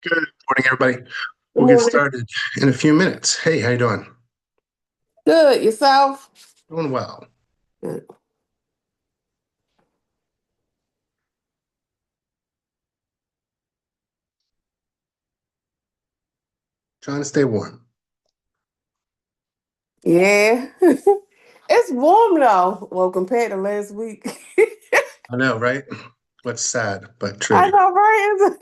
Good morning, everybody. Good We'll get morning. started in a few minutes. Hey, how you doing? Good. Yourself? Doing well. Good. Trying to stay warm. Yeah. It's warm though. Well, compared to last week. I know, right? What's sad but I true. know, right?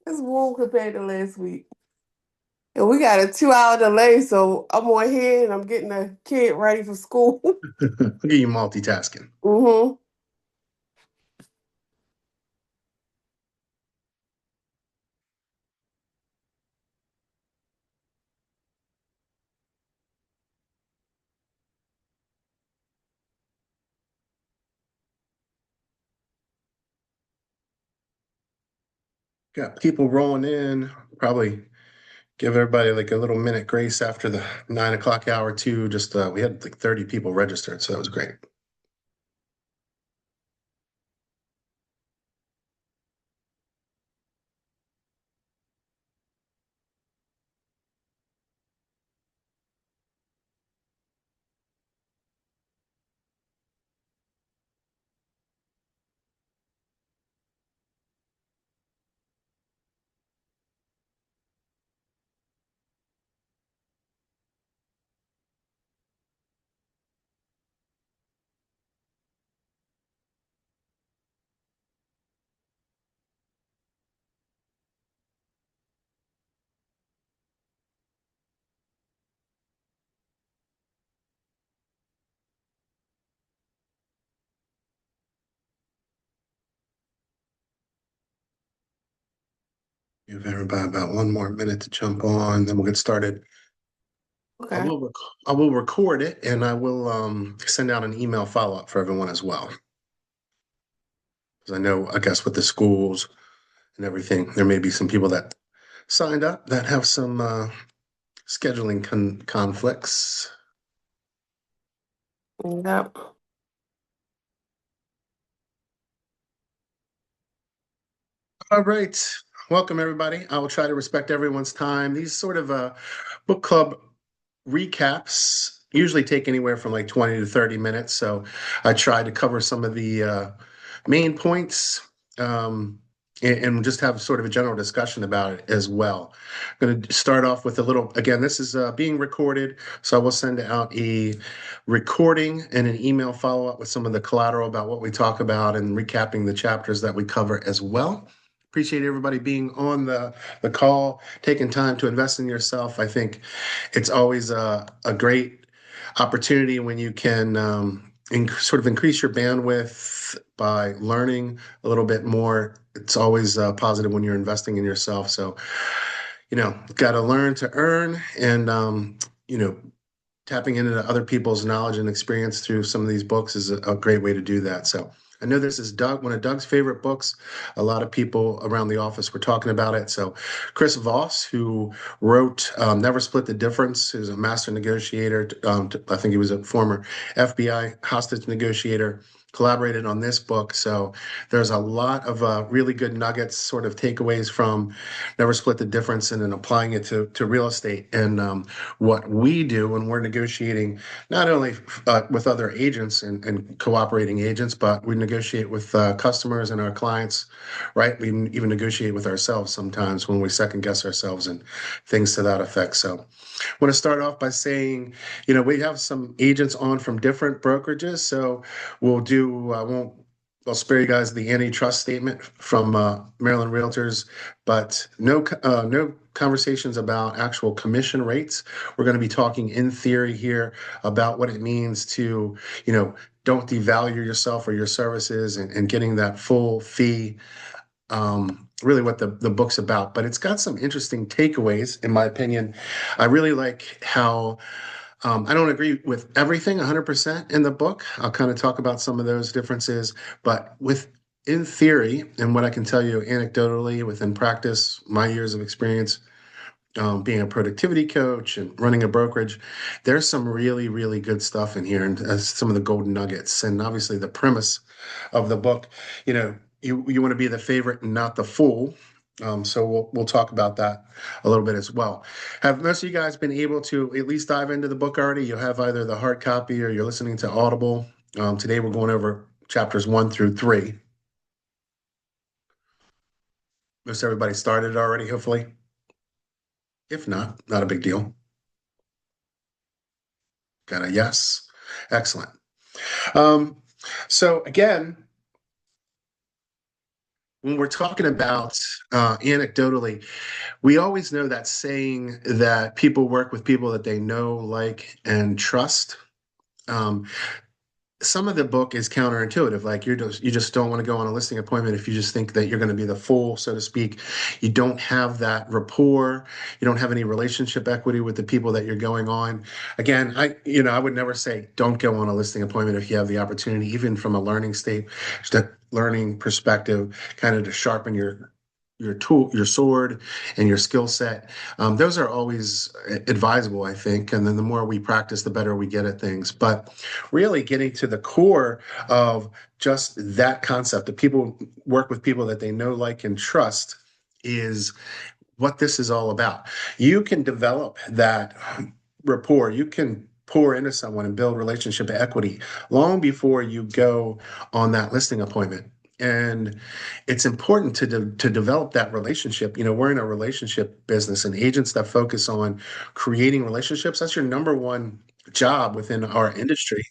It's warm compared to last week. And we got a 2 hour delay, so I'm on here and I'm getting a kid ready for school. Look at you multitasking. hmm Got people rolling in. Probably give everybody like a little minute grace after the 9 o'clock hour too. Just we had like 30 people registered, so that was great. Give everybody about one more minute to jump on, then we'll get started. I Okay. will I will record it and I will send out an email follow-up for everyone as well. Because I know, I guess, with the schools and everything, there may be some people that signed up that have some scheduling conflicts. Yep. All right. Welcome, everybody. I will try to respect everyone's time. These sort of book club recaps usually take anywhere from like 20 to 30 minutes. So I try to cover some of the main points and just have sort of a general discussion about it as well. I'm going to start off with a little, again, this is being recorded. So I will send out a recording and an email follow up with some of the collateral about what we talk about and recapping the chapters that we cover as well. Appreciate everybody being on the call, taking time to invest in yourself. I think it's always a great opportunity when you can sort of increase your bandwidth by learning a little bit more. It's always positive when you're investing in yourself. So, got to learn to earn and, you know, tapping into other people's knowledge and experience through some of these books is a great way to do that. So I know this is one of Doug's favorite books. A lot of people around the office were talking about it. So Chris Voss, who wrote Never Split the Difference, is a master negotiator. I think he was a former FBI hostage negotiator, collaborated on this book. So there's a lot of really good nuggets, sort of takeaways from Never Split the Difference and then applying it to real estate. And what we do when we're negotiating, not only with other agents and cooperating agents, but we negotiate with customers and our clients, right? We even negotiate with ourselves sometimes when we second guess ourselves and things to that effect. So I want to start off by saying, we have some agents on from different brokerages. So I won't I'll spare you guys the antitrust statement from Maryland Realtors, but no conversations about actual commission rates. We're going to be talking in theory here about what it means to, you know, don't devalue yourself or your services and getting that full fee. Really what the book's about, but it's got some interesting takeaways, in my opinion. I really like how I don't agree with everything 100% in the book. I'll kind of talk about some of those differences, but in theory, and what I can tell you anecdotally within practice, my years of experience being a productivity coach and running a brokerage, there's some really, really good stuff in here and some of the golden nuggets. And obviously, the premise of the book, you want to be the favorite and not the fool. So we'll talk about that a little bit as well. Have most of you guys been able to at least dive into the book already? You have either the hard copy or you're listening to Audible. Today we're going over chapters 1 through 3. Most everybody started already, hopefully. If not, not a big deal. Got a yes. Excellent. Um, so again, when we're talking about anecdotally, we always know that saying that people work with people that they know, like, and trust. Um, some of the book is counterintuitive. Like you just don't want to go on a listing appointment if you just think that you're going to be the fool, so to speak. You don't have that rapport. You don't have any relationship equity with the people that you're going on. Again, I would never say don't go on a listing appointment if you have the opportunity, even from a learning state, just a learning perspective, kind of to sharpen your tool, your sword, and your skill set. Those are always advisable, I think. And then the more we practice, the better we get at things. But really getting to the core of just that concept that people work with people that they know, like, and trust is what this is all about. You can develop that rapport. You can pour into someone and build relationship equity long before you go on that listing appointment. And it's important to develop that relationship. We're in a relationship business, and agents that focus on creating relationships, that's your number one job within our industry,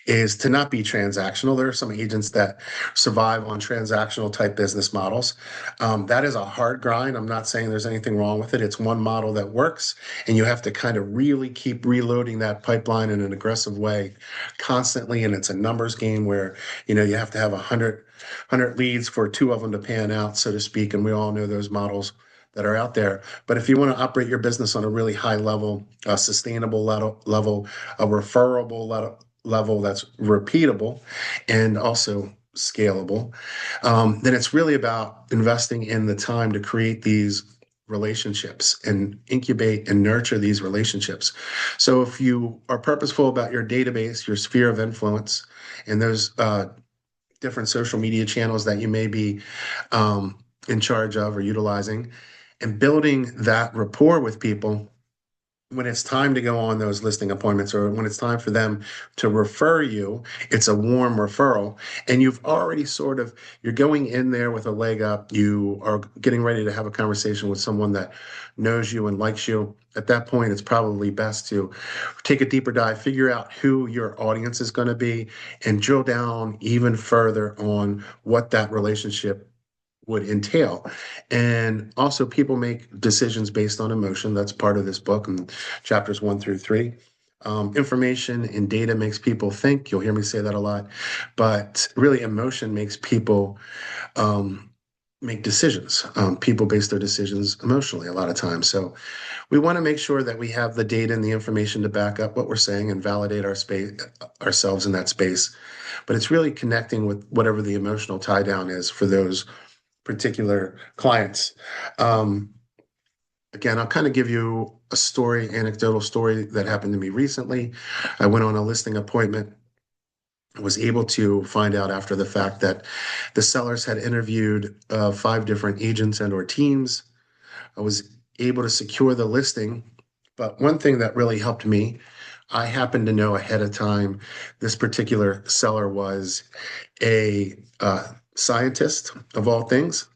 is to not be transactional. There are some agents that survive on transactional type business models. That is a hard grind. I'm not saying there's anything wrong with it. It's one model that works, and you have to kind of really keep reloading that pipeline in an aggressive way constantly. And it's a numbers game where, you have to have 100 leads for two of them to pan out, so to speak. And we all know those models that are out there. But if you want to operate your business on a really high level, a sustainable level, a referable level that's repeatable and also scalable, then it's really about investing in the time to create these relationships and incubate and nurture these relationships. So if you are purposeful about your database, your sphere of influence, and those different social media channels that you may be in charge of or utilizing, and building that rapport with people when it's time to go on those listing appointments or when it's time for them to refer you, it's a warm referral. And you've already you're going in there with a leg up. You are getting ready to have a conversation with someone that knows you and likes you. At that point, it's probably best to take a deeper dive, figure out who your audience is going to be, and drill down even further on what that relationship would entail. And also, people make decisions based on emotion. That's part of this book in chapters 1 through 3. Information and data makes people think. You'll hear me say that a lot. But really, emotion makes people make decisions. People base their decisions emotionally a lot of times. So we want to make sure that we have the data and the information to back up what we're saying and validate our space, ourselves in that space. But it's really connecting with whatever the emotional tie down is for those particular clients. Um, Again, I'll kind of give you a story, anecdotal story that happened to me recently. I went on a listing appointment. I was able to find out after the fact that the sellers had interviewed 5 different agents and or teams. I was able to secure the listing. But one thing that really helped me, I happened to know ahead of time this particular seller was a scientist of all things.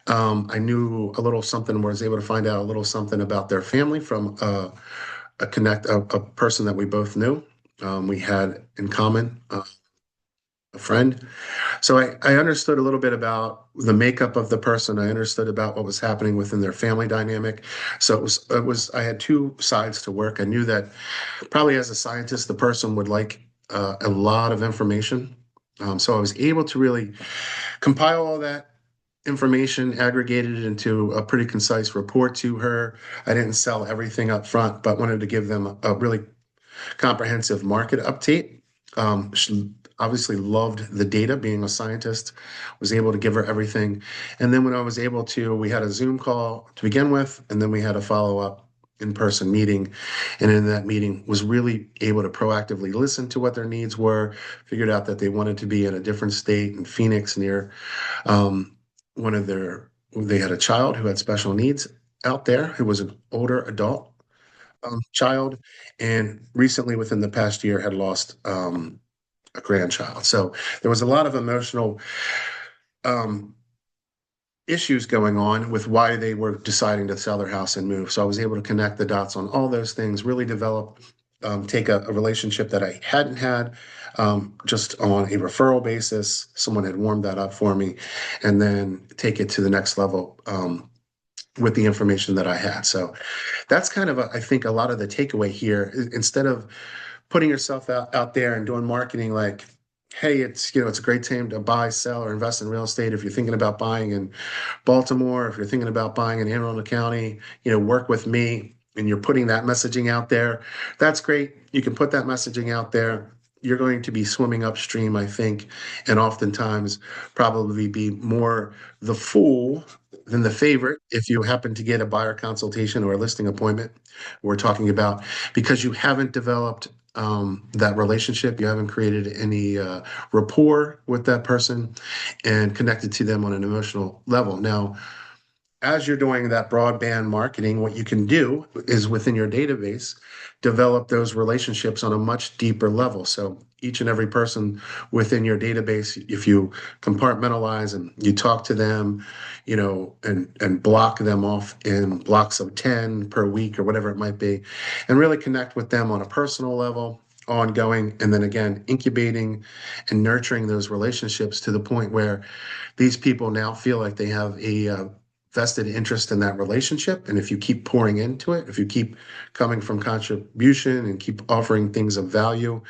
I knew a little something, was able to find out a little something about their family from a person that we both knew. We had in common a friend. So I understood a little bit about the makeup of the person. I understood about what was happening within their family dynamic. So I had two sides to work. I knew that probably as a scientist, the person would like a lot of information. So I was able to really compile all that information, aggregated it into a pretty concise report to her. I didn't sell everything up front, but wanted to give them a really comprehensive market update. She obviously loved the data, being a scientist, was able to give her everything. And then when I was able to, we had a Zoom call to begin with, and then we had a follow-up in-person meeting. And in that meeting was really able to proactively listen to what their needs were, figured out that they wanted to be in a different state in Phoenix near one of their they had a child who had special needs out there who was an older adult child, and recently within the past year had lost a grandchild. So there was a lot of emotional um, issues going on with why they were deciding to sell their house and move. So I was able to connect the dots on all those things, really develop, take a relationship that I hadn't had just on a referral basis. Someone had warmed that up for me, and then take it to the next level with the information that I had. So that's kind of, I think, a lot of the takeaway here. Instead of putting yourself out there and doing marketing like, hey, it's a great time to buy, sell, or invest in real estate. If you're thinking about buying in Baltimore, if you're thinking about buying in Anne Arundel County, work with me, and you're putting that messaging out there, that's great. You can put that messaging out there. You're going to be swimming upstream, I think, and oftentimes probably be more the fool than the favorite if you happen to get a buyer consultation or a listing appointment we're talking about, because you haven't developed that relationship, you haven't created any rapport with that person and connected to them on an emotional level. Now, as you're doing that broadband marketing, what you can do is within your database, develop those relationships on a much deeper level. So each and every person within your database, if you compartmentalize and you talk to them, and block them off in blocks of 10 per week or whatever it might be, and really connect with them on a personal level, ongoing, and then again, incubating and nurturing those relationships to the point where these people now feel like they have a vested interest in that relationship. And if you keep pouring into it, if you keep coming from contribution and keep offering things of value,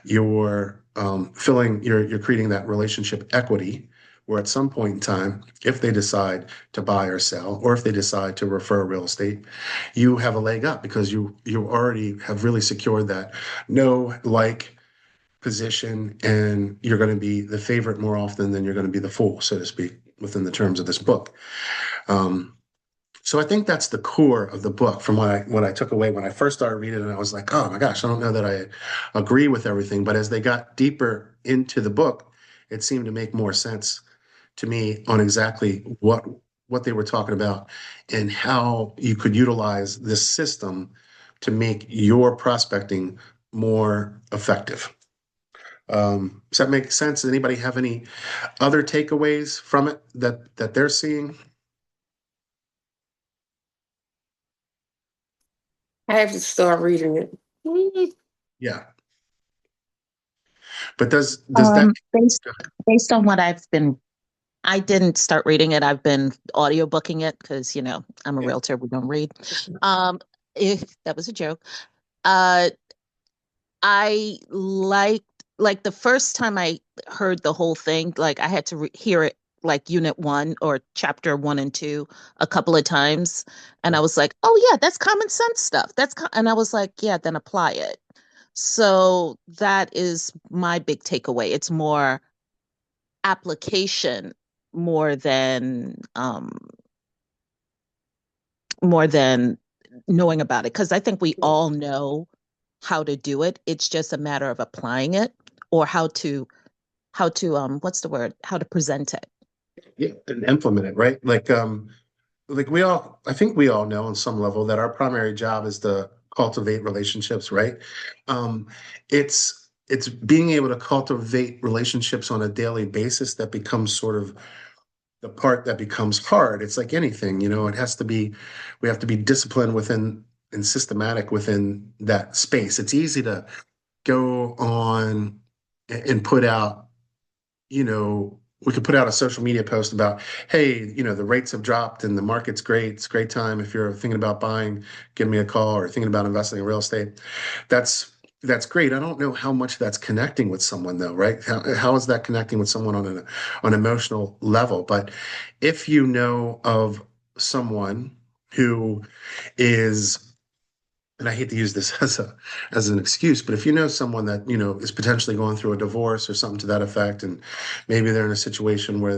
you're creating that relationship equity where at some point in time, if they decide to buy or sell, or if they decide to refer real estate, you have a leg up because you already have really secured that no like position, and you're going to be the favorite more often than you're going to be the fool, so to speak, within the terms of this book. Um, so I think that's the core of the book from what I took away when I first started reading it. I was like, oh my gosh, I don't know that I agree with everything. But as they got deeper into the book, it seemed to make more sense to me on exactly what they were talking about and how you could utilize this system to make your prospecting more effective. Does that make sense? Does anybody have any other takeaways from it that they're seeing? I have to start reading it. Mhm. Yeah. But does that Based on what I didn't start reading it. I've been audiobooking it because, I'm a yeah, realtor. We don't read. Um, if that was a joke. Uh, I like the first time I heard the whole thing, like I had to hear it like unit one or chapter one and two a couple of times. And I was like, oh yeah, that's common sense stuff. And I was like, yeah, then apply it. So that is my big takeaway. It's more application more than more than knowing about it. Because I think we all know how to do it. It's just a matter of applying it or how to what's the word? How to present it. yeah, and implement it, right? Like I think we all know on some level that our primary job is to cultivate relationships, right? Um, it's being able to cultivate relationships on a daily basis that becomes sort of the part that becomes hard. It's like anything, we have to be disciplined within and systematic within that space. It's easy to go on and put out, we could put out a social media post about, hey, the rates have dropped and the market's great. It's a great time. If you're thinking about buying, give me a call, or thinking about investing in real estate. That's that's great. I don't know how much that's connecting with someone though, right? How is that connecting with someone on an emotional level? But if you know of someone who is, and I hate to use this as an excuse, but if you know someone that is potentially going through a divorce or something to that effect, and maybe they're in a situation where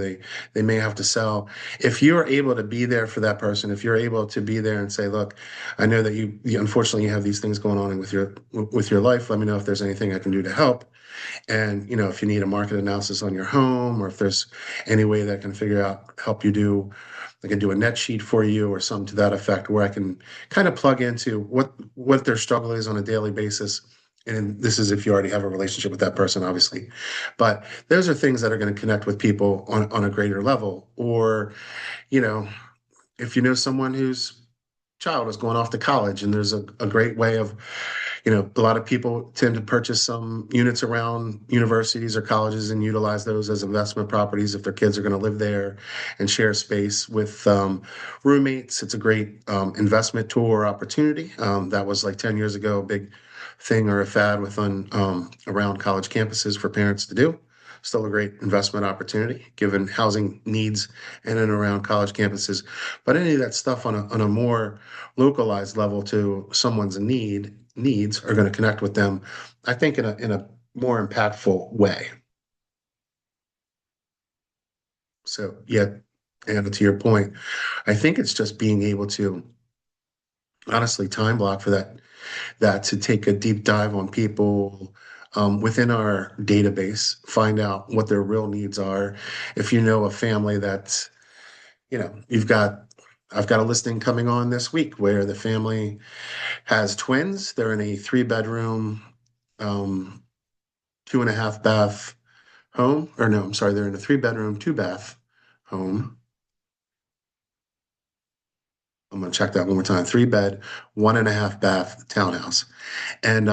they may have to sell, if you're able to be there for that person, if you're able to be there and say, look, I know that you unfortunately you have these things going on with your life. Let me know if there's anything I can do to help. And, if you need a market analysis on your home, or if there's any way that can help you do, I can do a net sheet for you or something to that effect, where I can kind of plug into what their struggle is on a daily basis. And this is if you already have a relationship with that person, obviously. But those are things that are going to connect with people on a greater level. Or, you know, if you know someone whose child is going off to college, and there's a great way of, a lot of people tend to purchase some units around universities or colleges and utilize those as investment properties if their kids are going to live there and share space with roommates. It's a great investment tool or opportunity. That was like 10 years ago, a big thing or a fad around college campuses for parents to do. Still a great investment opportunity given housing needs in and around college campuses. But any of that stuff on a more localized level to someone's needs are going to connect with them, I think, in a more impactful way. So yeah, and to your point, I think it's just being able to honestly time block for that to take a deep dive on people within our database, find out what their real needs are. If you know a family that's, I've got a listing coming on this week where the family has twins. They're in a 3 bedroom, um, 2.5 bath home. Or no, I'm sorry, they're in a 3 bedroom, 2 bath home. I'm gonna check that one more time. 3 bed, 1.5 bath townhouse. And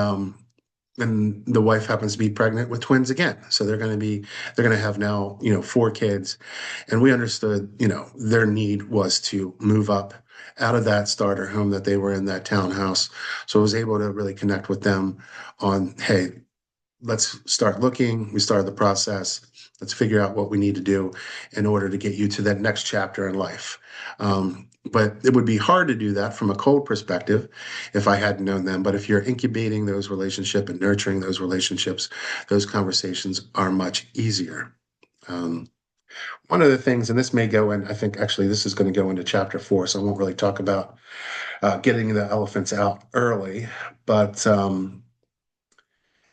the wife happens to be pregnant with twins again. So they're going to have now, 4 kids. And we understood, their need was to move up out of that starter home that they were in, that townhouse. So I was able to really connect with them on, hey, let's start looking. We started the process. Let's figure out what we need to do in order to get you to that next chapter in life. But it would be hard to do that from a cold perspective if I hadn't known them. But if you're incubating those relationships and nurturing those relationships, those conversations are much easier. Um, One of the things, and this may go in, I think actually this is going to go into chapter 4, so I won't really talk about getting the elephants out early, but and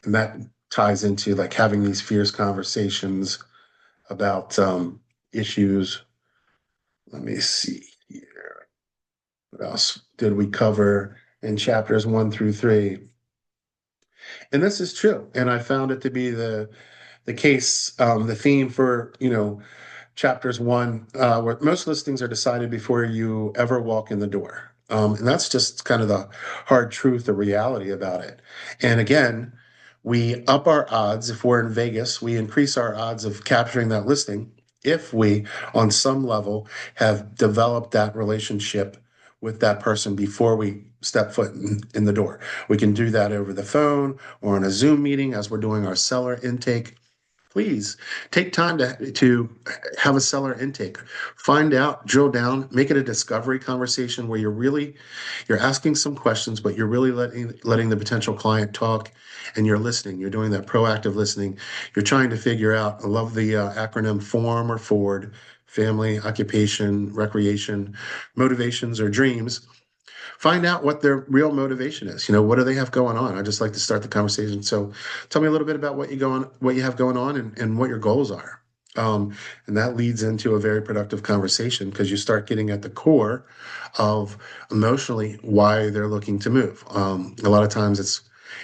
that ties into like having these fierce conversations about issues. Let me see here. What else did we cover in chapters 1 through 3? And this is true. And I found it to be the case, the theme for, chapters 1, where most listings are decided before you ever walk in the door. And that's just kind of the hard truth, the reality about it. And again, we up our odds. If we're in Vegas, we increase our odds of capturing that listing if we, on some level, have developed that relationship with that person before we step foot in the door. We can do that over the phone or on a Zoom meeting as we're doing our seller intake. Please take time to have a seller intake. Find out, drill down, make it a discovery conversation where you're asking some questions, but you're really letting the potential client talk, and you're listening. You're doing that proactive listening. You're trying to figure out. I love the acronym FORM or FORD: family, occupation, recreation, motivations, or dreams. Find out what their real motivation is. What do they have going on? I just like to start the conversation. So tell me a little bit about what you have going on, and what your goals are. And that leads into a very productive conversation because you start getting at the core of emotionally why they're looking to move. A lot of times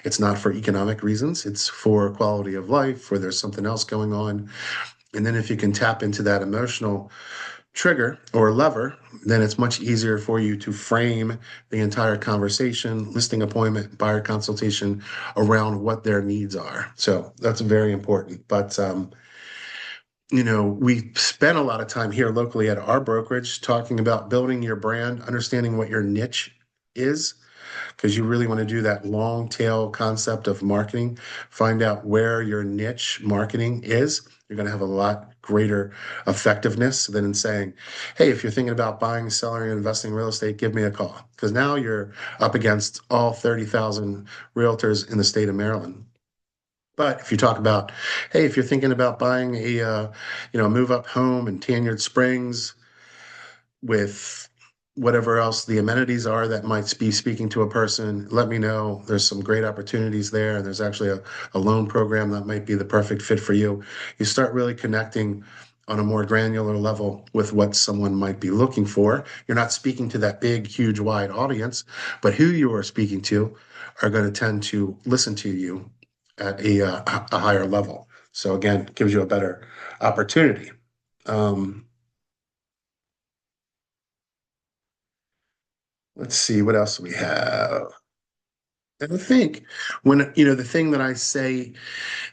it's not for economic reasons, it's for quality of life, or there's something else going on. And then if you can tap into that emotional trigger or lever, then it's much easier for you to frame the entire conversation, listing appointment, buyer consultation around what their needs are. So that's very important. But we spend a lot of time here locally at our brokerage talking about building your brand, understanding what your niche is, because you really want to do that long tail concept of marketing. Find out where your niche marketing is. You're going to have a lot greater effectiveness than in saying, hey, if you're thinking about buying, selling, or investing in real estate, give me a call. Because now you're up against all 30,000 realtors in the state of Maryland. But if you talk about, hey, if you're thinking about buying a move up home in Tanyard Springs with whatever else the amenities are that might be speaking to a person, let me know. There's some great opportunities there. And there's actually a loan program that might be the perfect fit for you. You start really connecting on a more granular level with what someone might be looking for. You're not speaking to that big, huge, wide audience, but who you are speaking to are going to tend to listen to you at a higher level. So again, it gives you a better opportunity. Um, let's see what else we have. And I think when, the thing that I say,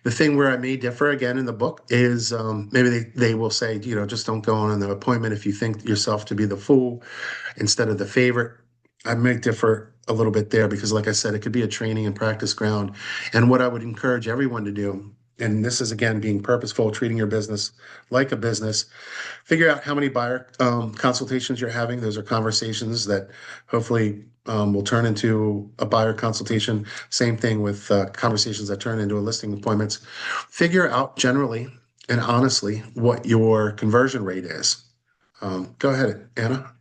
the thing where I may differ again in the book is maybe they will say, just don't go on the appointment if you think yourself to be the fool instead of the favorite. I may differ a little bit there because, like I said, it could be a training and practice ground. And what I would encourage everyone to do, and this is again being purposeful, treating your business like a business, figure out how many buyer consultations you're having. Those are conversations that hopefully will turn into a buyer consultation. Same thing with conversations that turn into a listing appointments. Figure out generally and honestly what your conversion rate is. Go ahead, Anna.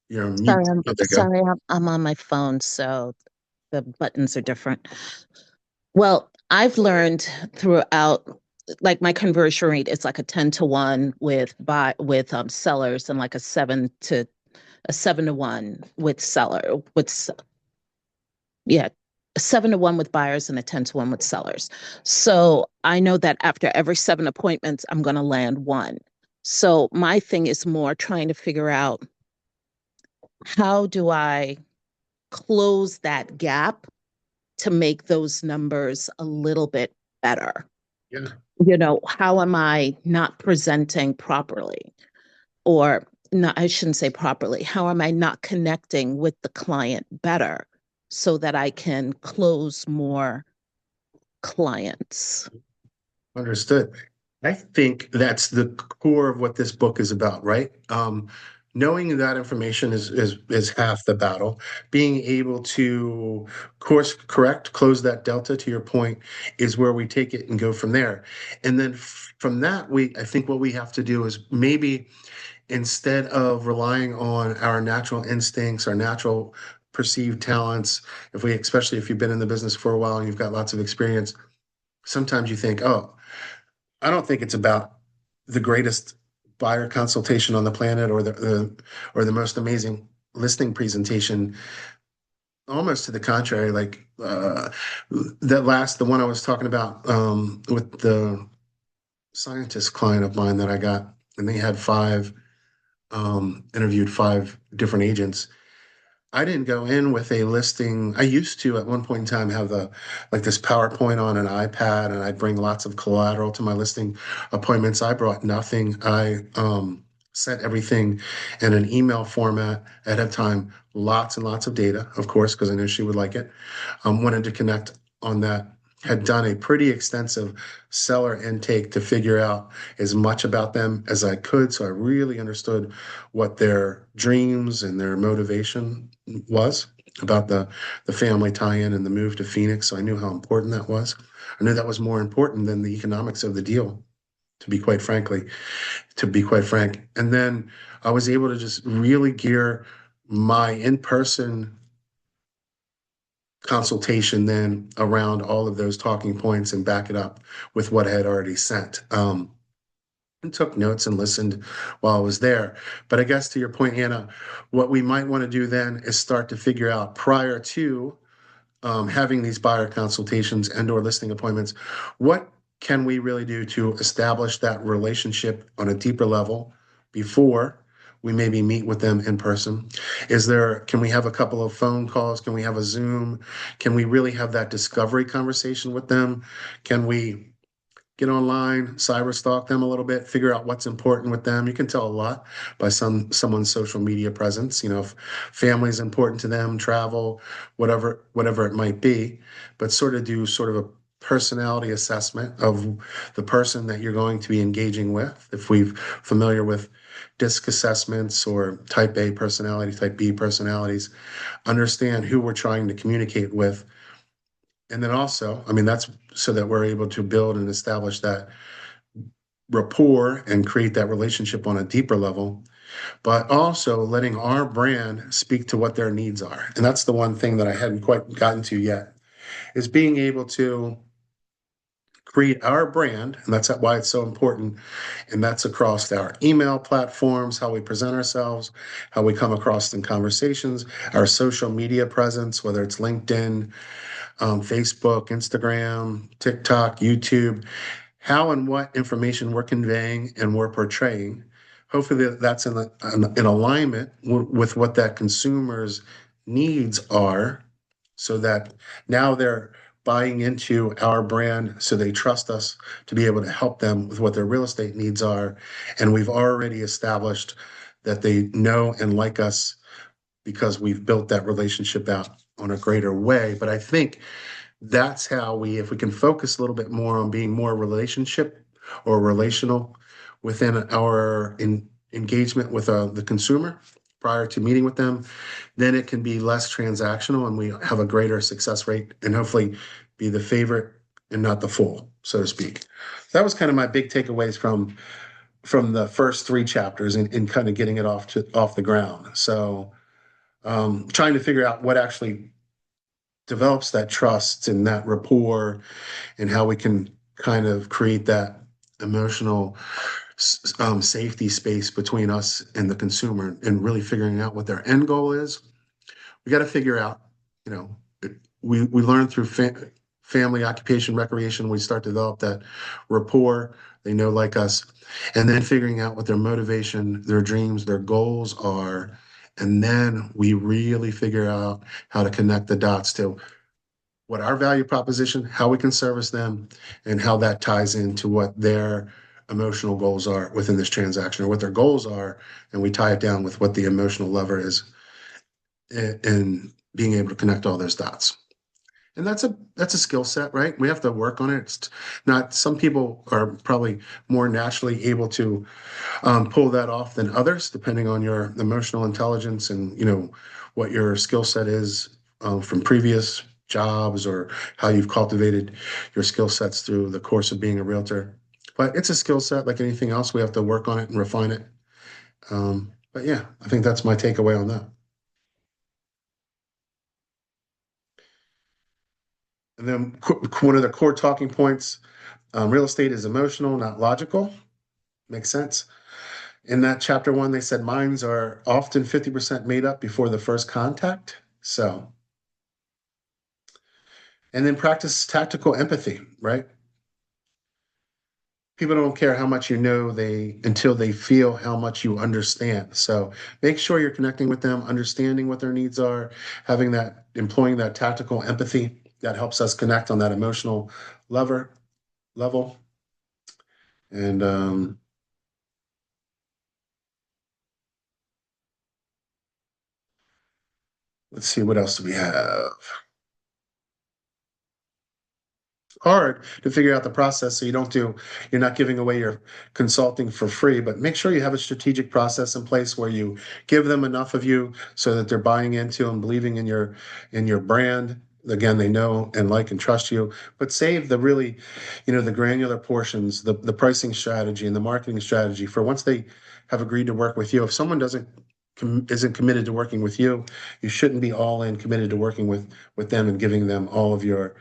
You're on mute. Sorry, I'm Oh, there you go. sorry, I'm on my phone, so the buttons are different. Well, I've learned throughout, like my conversion rate is like a 10 to 1 with sellers, and like a 7 to 1 with yeah, a 7 to 1 with buyers and a 10 to 1 with sellers. So I know that after every 7 appointments, I'm going to land one. So my thing is more trying to figure out, how do I close that gap to make those numbers a little bit better? Yeah, How am I not presenting properly? Or not, I shouldn't say properly. How am I not connecting with the client better so that I can close more clients? understood. I think that's the core of what this book is about, right? Knowing that information is half the battle. Being able to course correct, close that delta to your point is where we take it and go from there. And then from that, I think what we have to do is maybe instead of relying on our natural instincts, our natural perceived talents, especially if you've been in the business for a while and you've got lots of experience, sometimes you think, oh, I don't think it's about the greatest buyer consultation on the planet or the most amazing listing presentation. Almost to the contrary, like the one I was talking about with the scientist client of mine that I got, and they had interviewed 5 different agents. I didn't go in with a listing. I used to at one point in time have this PowerPoint on an iPad, and I'd bring lots of collateral to my listing appointments. I brought nothing. I sent everything in an email format ahead of time, lots and lots of data, of course, because I knew she would like it. Wanted to connect on that. Had done a pretty extensive seller intake to figure out as much about them as I could. So I really understood what their dreams and their motivation was about the family tie-in and the move to Phoenix. So I knew how important that was. I knew that was more important than the economics of the deal, to be quite frank. And then I was able to just really gear my in-person consultation then around all of those talking points and back it up with what I had already sent. And took notes and listened while I was there. But I guess to your point, Anna, what we might want to do then is start to figure out prior to having these buyer consultations and or listing appointments, what can we really do to establish that relationship on a deeper level before we maybe meet with them in person? Can we have a couple of phone calls? Can we have a Zoom? Can we really have that discovery conversation with them? Can we get online, cyber stalk them a little bit, figure out what's important with them? You can tell a lot by someone's social media presence. If family is important to them, travel, whatever it might be, but sort of do sort of a personality assessment of the person that you're going to be engaging with. If we're familiar with DISC assessments or type A personality, type B personalities, understand who we're trying to communicate with. And then also, I mean, that's so that we're able to build and establish that rapport and create that relationship on a deeper level, but also letting our brand speak to what their needs are. And that's the one thing that I hadn't quite gotten to yet, is being able to create our brand. And that's why it's so important. And that's across our email platforms, how we present ourselves, how we come across in conversations, our social media presence, whether it's LinkedIn, Facebook, Instagram, TikTok, YouTube, how and what information we're conveying and we're portraying. Hopefully, that's in alignment with what that consumer's needs are, so that now they're buying into our brand, so they trust us to be able to help them with what their real estate needs are. And we've already established that they know and like us because we've built that relationship out on a greater way. But I think that's how if we can focus a little bit more on being more relationship or relational within our engagement with the consumer prior to meeting with them, then it can be less transactional and we have a greater success rate and hopefully be the favorite and not the fool, so to speak. That was kind of my big takeaways from the first three chapters and kind of getting it off the ground. So trying to figure out what actually develops that trust and that rapport and how we can kind of create that emotional safety space between us and the consumer and really figuring out what their end goal is. We got to figure out, you know, we learn through family, occupation, recreation. We start to develop that rapport. They know like us, and then figuring out what their motivation, their dreams, their goals are. And then we really figure out how to connect the dots to what our value proposition, how we can service them, and how that ties into what their emotional goals are within this transaction or what their goals are. And we tie it down with what the emotional lever is in being able to connect all those dots. And that's a skill set, right? We have to work on it. It's not, some people are probably more naturally able to pull that off than others, depending on your emotional intelligence and what your skill set is from previous jobs or how you've cultivated your skill sets through the course of being a realtor. But it's a skill set like anything else. We have to work on it and refine it. But yeah, I think that's my takeaway on that. And then one of the core talking points, real estate is emotional, not logical. Makes sense. In that chapter one, they said minds are often 50% made up before the first contact. So, and then practice tactical empathy, right? People don't care how much you know until they feel how much you understand. So make sure you're connecting with them, understanding what their needs are, employing that tactical empathy that helps us connect on that emotional level. And let's see, what else do we have? Hard to figure out the process so you're not giving away your consulting for free, but make sure you have a strategic process in place where you give them enough of you so that they're buying into and believing in your brand. Again, they know and like and trust you, but save the really, the granular portions, the pricing strategy and the marketing strategy for once they have agreed to work with you. If someone isn't committed to working with you, you shouldn't be all in committed to working with them and giving them all of your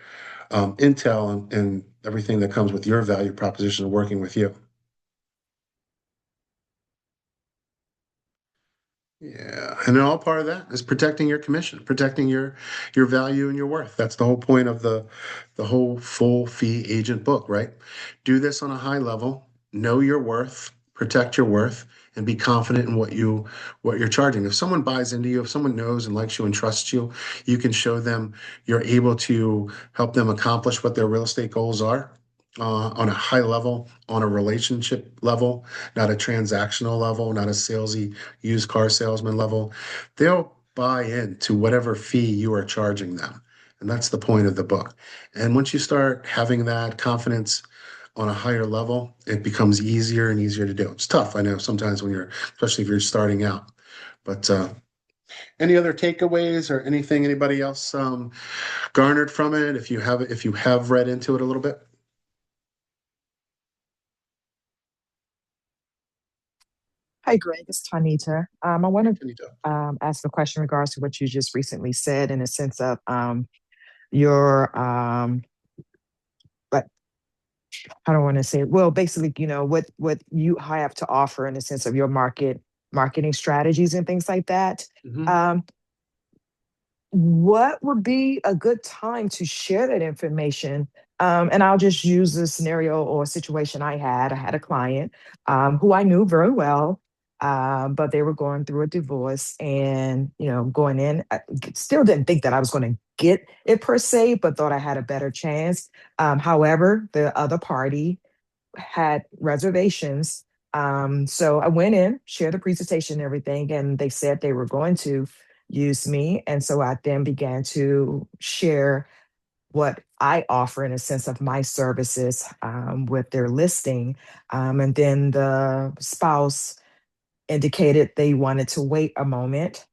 intel and everything that comes with your value proposition of working with you. Yeah, and then all part of that is protecting your commission, protecting your value and your worth. That's the whole point of the whole full fee agent book, right? Do this on a high level, know your worth, protect your worth, and be confident in what you're charging. If someone buys into you, if someone knows and likes you and trusts you, you can show them you're able to help them accomplish what their real estate goals are. On a high level, on a relationship level, not a transactional level, not a salesy used car salesman level, they'll buy into whatever fee you are charging them. And that's the point of the book. And once you start having that confidence on a higher level, it becomes easier and easier to do. It's tough, I know, sometimes especially if you're starting out. But any other takeaways or anything anybody else garnered from it? If you have read into it a little bit. Hi, Greg. It's Tanita. I want to Anita. ask a question in regards to what you just recently said in the sense of your, like, I don't want to say, well, basically, what you have to offer in the sense of your marketing strategies and things like that. Mhm. Um, what would be a good time to share that information? And I'll just use the scenario or situation I had. I had a client who I knew very well, but they were going through a divorce and, going in, I still didn't think that I was going to get it per se, but thought I had a better chance. However, the other party had reservations. So I went in, shared the presentation and everything, and they said they were going to use me. And so I then began to share what I offer in a sense of my services with their listing. And then the spouse indicated they wanted to wait a moment,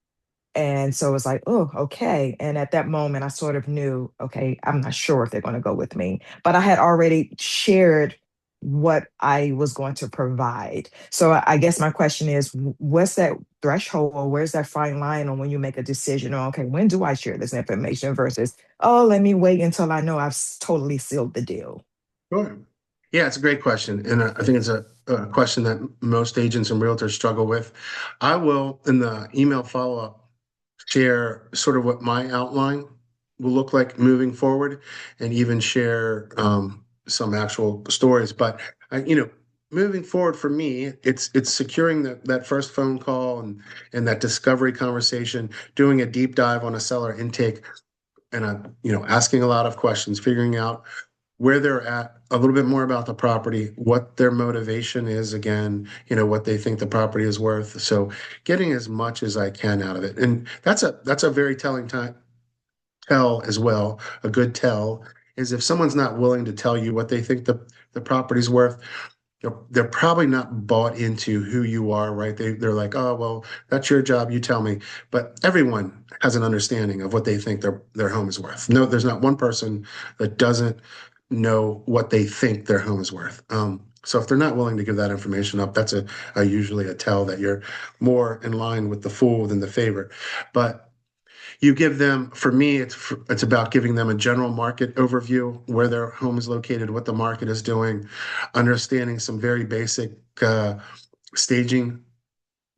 and so it's like, oh, okay. And at that moment, I sort of knew, okay, I'm not sure if they're going to go with me, but I had already shared what I was going to provide. So I guess my question is, what's that threshold or where's that fine line on when you make a decision on, okay, when do I share this information versus, oh, let me wait until I know I've totally sealed the deal? Sure. Yeah, it's a great question. And I think it's a question that most agents and realtors struggle with. I will, in the email follow-up, share sort of what my outline will look like moving forward and even share some actual stories. But moving forward for me, it's securing that first phone call and that discovery conversation, doing a deep dive on a seller intake and asking a lot of questions, figuring out where they're at, a little bit more about the property, what their motivation is, again, what they think the property is worth. So getting as much as I can out of it. And that's a very telling time tell as well. A good tell is if someone's not willing to tell you what they think the property's worth, they're probably not bought into who you are, right? They're like, oh, well, that's your job, you tell me. But everyone has an understanding of what they think their home is worth. No, there's not one person that doesn't know what they think their home is worth. So if they're not willing to give that information up, that's a usually a tell that you're more in line with the fool than the favorite. But you give them, for me, it's about giving them a general market overview, where their home is located, what the market is doing, understanding some very basic staging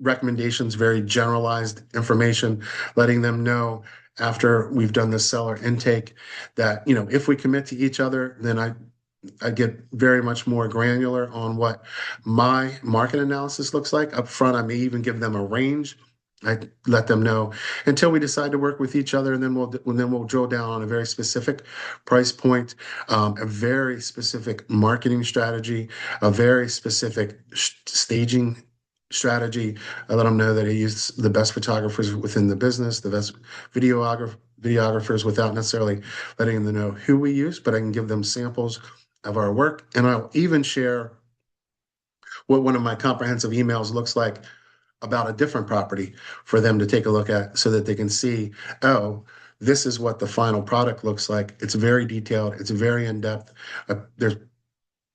recommendations, very generalized information, letting them know after we've done the seller intake that, if we commit to each other, then I get very much more granular on what my market analysis looks like. Up front, I may even give them a range. I let them know until we decide to work with each other, and then we'll drill down on a very specific price point, a very specific marketing strategy, a very specific staging strategy. I let them know that I use the best photographers within the business, the best videographers, without necessarily letting them know who we use, but I can give them samples of our work. And I'll even share what one of my comprehensive emails looks like about a different property for them to take a look at so that they can see, oh, this is what the final product looks like. It's very detailed, it's very in depth. There's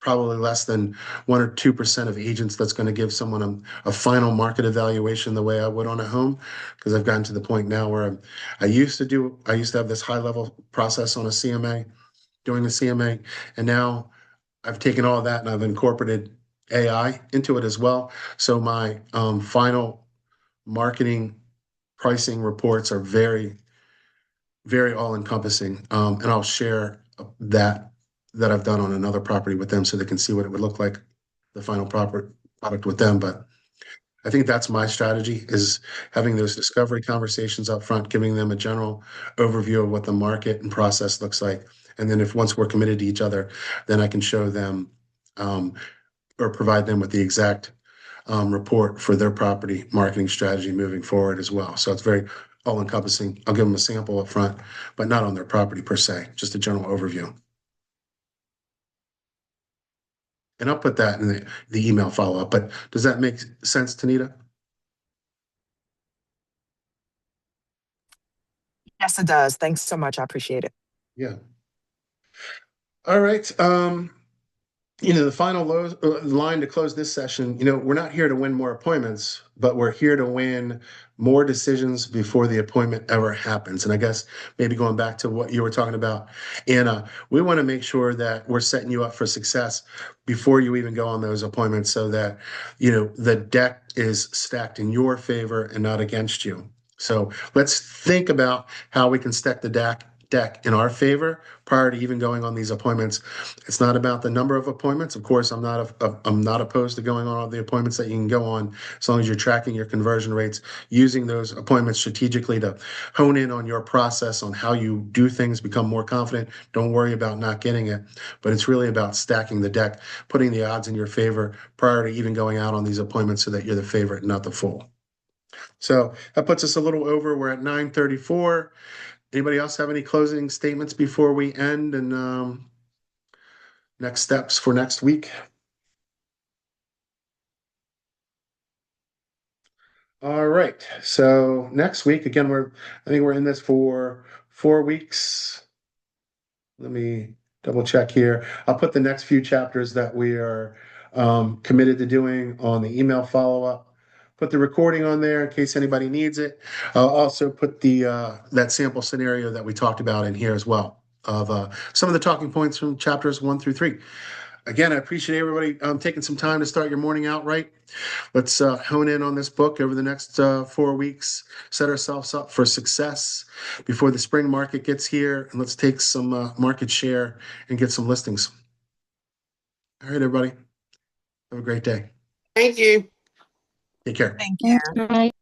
probably less than 1 or 2% of agents that's going to give someone a final market evaluation the way I would on a home, because I've gotten to the point now where I used to have this high level process on a CMA, doing the CMA, and now I've taken all of that and I've incorporated AI into it as well. So my final marketing pricing reports are very, very all encompassing. And I'll share that I've done on another property with them so they can see what it would look like, the final proper product with them. But I think that's my strategy, is having those discovery conversations up front, giving them a general overview of what the market and process looks like. And then if once we're committed to each other, then I can show them um, or provide them with the exact report for their property marketing strategy moving forward as well. So it's very all encompassing. I'll give them a sample up front, but not on their property per se, just a general overview. And I'll put that in the email follow up. But does that make sense, Tanita? Yes, it does. Thanks so much. I appreciate it. Yeah. All right. the final line to close this session, we're not here to win more appointments, but we're here to win more decisions before the appointment ever happens. And I guess maybe going back to what you were talking about, Anna, we want to make sure that we're setting you up for success before you even go on those appointments so that, the deck is stacked in your favor and not against you. So let's think about how we can stack the deck in our favor prior to even going on these appointments. It's not about the number of appointments. Of course, I'm not opposed to going on all the appointments that you can go on as long as you're tracking your conversion rates, using those appointments strategically to hone in on your process on how you do things, become more confident. Don't worry about not getting it, but it's really about stacking the deck, putting the odds in your favor prior to even going out on these appointments so that you're the favorite, not the fool. So that puts us a little over. We're at 9:34. Anybody else have any closing statements before we end and next steps for next week? All right. So next week, again, I think we're in this for 4 weeks. Let me double check here. I'll put the next few chapters that we are committed to doing on the email follow-up. Put the recording on there in case anybody needs it. I'll also put that sample scenario that we talked about in here as well of some of the talking points from chapters 1 through 3. Again, I appreciate everybody taking some time to start your morning out right. Let's hone in on this book over the next 4 weeks, set ourselves up for success before the spring market gets here, and let's take some market share and get some listings. All right, everybody. Have a great day. Thank you. Take care. Thank you. Right.